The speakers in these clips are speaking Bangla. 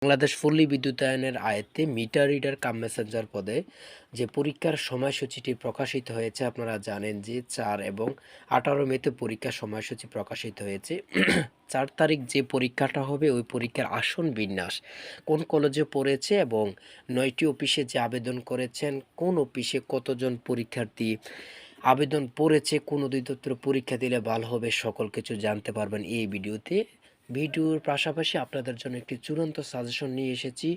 বাংলাদেশ ফুল্লি বিদ্যুতায়নের আয়ত্তে মিটার রিডার কাম মেসেঞ্জার পদে যে পরীক্ষার সময়সূচিটি প্রকাশিত হয়েছে, আপনারা জানেন যে 4 এবং 18 মেতে পরীক্ষার সময়সূচি প্রকাশিত হয়েছে। 4 তারিখ যে পরীক্ষাটা হবে ওই পরীক্ষার আসন বিন্যাস কোন কলেজে পড়েছে এবং 9টি অফিসে যে আবেদন করেছেন, কোন অফিসে কতজন পরীক্ষার্থী আবেদন পড়েছে, কোন অধিদপ্তরে পরীক্ষা দিলে ভালো হবে, সকল কিছু জানতে পারবেন এই ভিডিওতে। ভিডিওর পাশাপাশি আপনাদের জন্য একটি চূড়ান্ত সাজেশন নিয়ে এসেছি।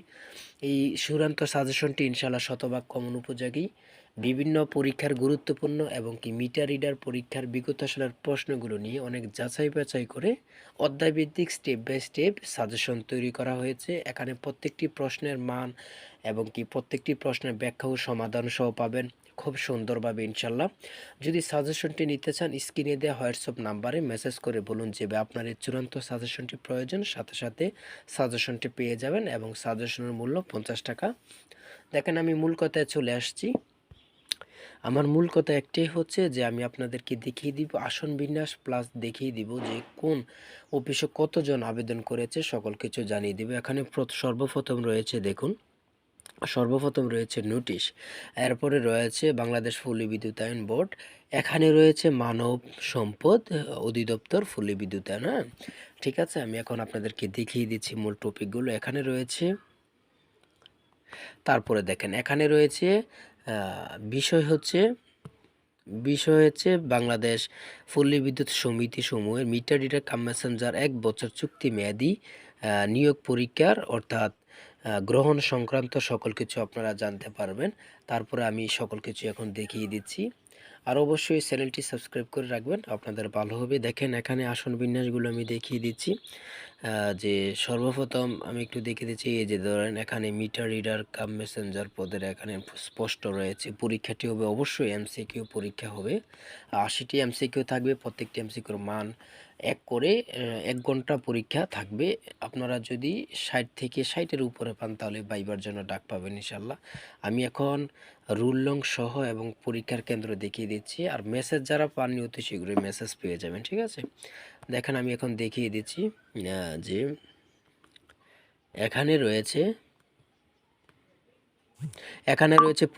এই চূড়ান্ত সাজেশনটি ইনশাআল্লাহ শতভাগ কমন উপযোগী। বিভিন্ন পরীক্ষার গুরুত্বপূর্ণ এবং কি মিটার রিডার পরীক্ষার বিগত সালের প্রশ্নগুলো নিয়ে অনেক যাচাই বাছাই করে অধ্যায়ভিত্তিক স্টেপ বাই স্টেপ সাজেশন তৈরি করা হয়েছে। এখানে প্রত্যেকটি প্রশ্নের মান এবং কি প্রত্যেকটি প্রশ্নের ব্যাখ্যা ও সমাধান সহ পাবেন খুব সুন্দরভাবে ইনশাল্লাহ। যদি সাজেশনটি নিতে চান, স্ক্রিনে দেওয়া হোয়াটসঅ্যাপ নাম্বারে মেসেজ করে বলুন যে আপনার এই চূড়ান্ত সাজেশনটি প্রয়োজন, সাথে সাথে সাজেশনটি পেয়ে যাবেন এবং সাজেশনের মূল্য 50 টাকা। দেখেন, আমি মূল কথায় চলে আসছি। আমার মূল কথা একটাই হচ্ছে যে আমি আপনাদেরকে দেখিয়ে দিব আসন বিন্যাস, প্লাস দেখিয়ে দিব যে কোন অফিসে কতজন আবেদন করেছে, সকল কিছু জানিয়ে দিব। এখানে সর্বপ্রথম রয়েছে, দেখুন, সর্বপ্রথম রয়েছে নোটিশ, এরপরে রয়েছে বাংলাদেশ ফুল্লি বিদ্যুতায়ন বোর্ড, এখানে রয়েছে মানব সম্পদ অধিদপ্তর ফুল্লি বিদ্যুতায়ন। হ্যাঁ, ঠিক আছে, আমি এখন আপনাদেরকে দেখিয়ে দিচ্ছি মূল টপিকগুলো। এখানে রয়েছে, তারপরে দেখেন এখানে রয়েছে বিষয় হচ্ছে বাংলাদেশ ফুল্লি বিদ্যুৎ সমিতি সমূহের মিটার রিডার কাম মেসেঞ্জার 1 বছর চুক্তি মেয়াদি নিয়োগ পরীক্ষার অর্থাৎ গ্রহণ সংক্রান্ত সকল কিছু আপনারা জানতে পারবেন। তারপরে আমি সকল কিছু এখন দেখিয়ে দিচ্ছি। আর অবশ্যই চ্যানেলটি সাবস্ক্রাইব করে রাখবেন, আপনাদের ভালো হবে। দেখেন, এখানে আসন বিন্যাসগুলো আমি দেখিয়ে দিচ্ছি। যে সর্বপ্রথম আমি একটু দেখিয়ে দিচ্ছি, এই যে ধরেন এখানে মিটার রিডার কাম মেসেঞ্জার পদের এখানে স্পষ্ট রয়েছে পরীক্ষাটি হবে অবশ্যই এমসিকিউ পরীক্ষা হবে। 80টি এমসিকিউ থাকবে, প্রত্যেকটি এমসিকিউর মান 1 করে 1 ঘন্টা পরীক্ষা থাকবে। আপনারা যদি 60 থেকে 60-এর উপরে পান তাহলে ভাইবার জন্য ডাক পাবেন ইনশাল্লাহ। আমি এখন রুল লং সহ এবং পরীক্ষার কেন্দ্র দেখিয়ে দিচ্ছি। আর মেসেজ যারা পাননি অতি শীঘ্রই মেসেজ পেয়ে যাবেন, ঠিক আছে। দেখেন, আমি এখন দেখিয়ে দিচ্ছি যে এখানে রয়েছে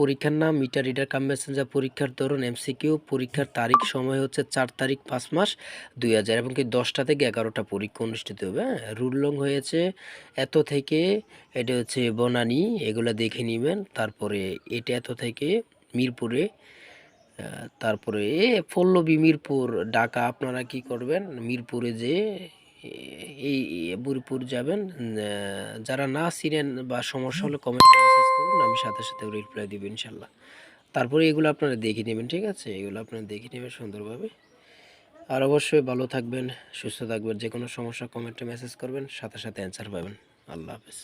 পরীক্ষার নাম মিটার রিডার কাম মেসেঞ্জার, পরীক্ষার ধরন এমসিকিউ, পরীক্ষার তারিখ সময় হচ্ছে 4 তারিখ 5 মাস 2000 এবং কি 10টা থেকে 11টা পরীক্ষা অনুষ্ঠিত হবে। হ্যাঁ, রুল লং হয়েছে এত থেকে, এটা হচ্ছে বনানী, এগুলো দেখে নেবেন। তারপরে এটা এত থেকে মিরপুরে, তারপরে পল্লবী মিরপুর ঢাকা। আপনারা কি করবেন, মিরপুরে যে এই মিরপুর যাবেন। যারা না চিনেন বা সমস্যা হলে কমেন্টে মেসেজ করুন, আমি সাথে সাথে রিপ্লাই দিব ইনশাল্লাহ। তারপরে এগুলো আপনারা দেখে নেবেন, ঠিক আছে, এগুলো আপনারা দেখে নেবেন সুন্দরভাবে। আর অবশ্যই ভালো থাকবেন, সুস্থ থাকবেন। যে কোনো সমস্যা কমেন্টে মেসেজ করবেন, সাথে সাথে অ্যান্সার পাবেন। আল্লাহ হাফেজ।